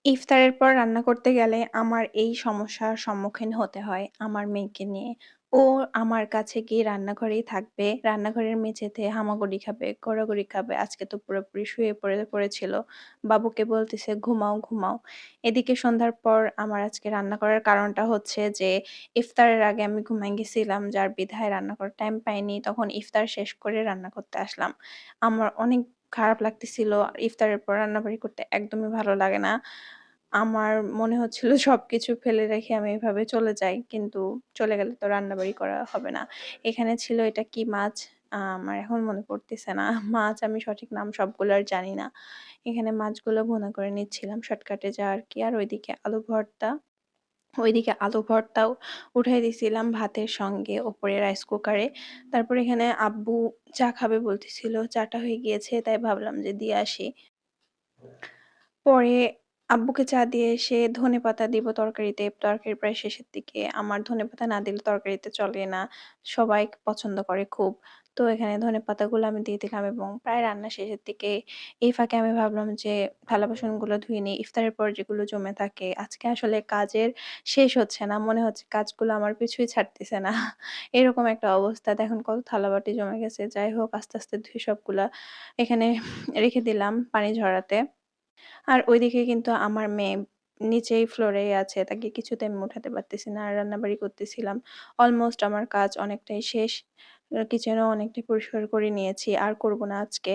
ইফতারের পর রান্না করতে গেলে আমার এই সমস্যার সম্মুখীন হতে হয় আমার মেয়েকে নিয়ে। ও আমার কাছে গিয়ে রান্নাঘরেই থাকবে। রান্নাঘরের মেঝেতে হামাগুড়ি খাবে, গড়াগড়ি খাবে। আজকে তো পুরোপুরি শুয়ে পড়েছিল। বাবুকে বলতেছে, "ঘুমাও, ঘুমাও।" এদিকে সন্ধ্যার পর আমার আজকে রান্না করার কারণটা হচ্ছে যে, ইফতারের আগে আমি ঘুমায় গেছিলাম, যার বিধায় রান্না করার টাইম পাইনি। তখন ইফতার শেষ করে রান্না করতে আসলাম। আমার অনেক খারাপ লাগতেছিল। ইফতারের পর রান্নাবাড়ি করতে একদমই ভালো লাগে না। আমার মনে হচ্ছিল সবকিছু ফেলে রেখে আমি এভাবে চলে যাই। কিন্তু চলে গেলে তো রান্নাবাড়ি করা হবে না। এখানে ছিল এটা কি মাছ? আমার এখন মনে পড়তেছে না। মাছ আমি সঠিক নাম সবগুলো আর জানি না। এখানে মাছগুলো ভুনা করে নিচ্ছিলাম শর্টকাটে যা আরকি। আর ওইদিকে আলু ভর্তা। ওইদিকে আলু ভর্তাও উঠাই দিছিলাম ভাতের সঙ্গে ওপরে রাইস কুকারে। তারপর এখানে আব্বু চা খাবে বলতেছিল। চাটা হয়ে গিয়েছে তাই ভাবলাম যে দিয়ে আসি। পরে আব্বুকে চা দিয়ে এসে ধনেপাতা দিব তরকারিতে। তরকারি প্রায় শেষের দিকে। আমার ধনেপাতা না দিলে তরকারিতে চলে না। সবাই পছন্দ করে খুব। তো এখানে ধনেপাতাগুলো আমি দিয়ে দিলাম এবং প্রায় রান্না শেষের দিকে এই ফাঁকে আমি ভাবলাম যে থালা-বাসনগুলো ধুয়ে নিই। ইফতারের পর যেগুলো জমে থাকে। আজকে আসলে কাজের শেষ হচ্ছে না। মনে হচ্ছে কাজগুলো আমার পিছুই ছাড়তেছে না। এরকম একটা অবস্থা। দেখুন কত থালাবাটি জমে গেছে। যাই হোক আস্তে ধুয়ে সবগুলা এখানে রেখে দিলাম পানি ঝরাতে। আর ওইদিকে কিন্তু আমার মেয়ে নিচেই ফ্লোরেই আছে। তাকে কিছুতে আমি উঠাতে পারতেছি না। আর রান্নাবাড়ি করতেছিলাম। অলমোস্ট আমার কাজ অনেকটাই শেষ। কিচেনও অনেকটাই পরিষ্কার করে নিয়েছি। আর করব না আজকে।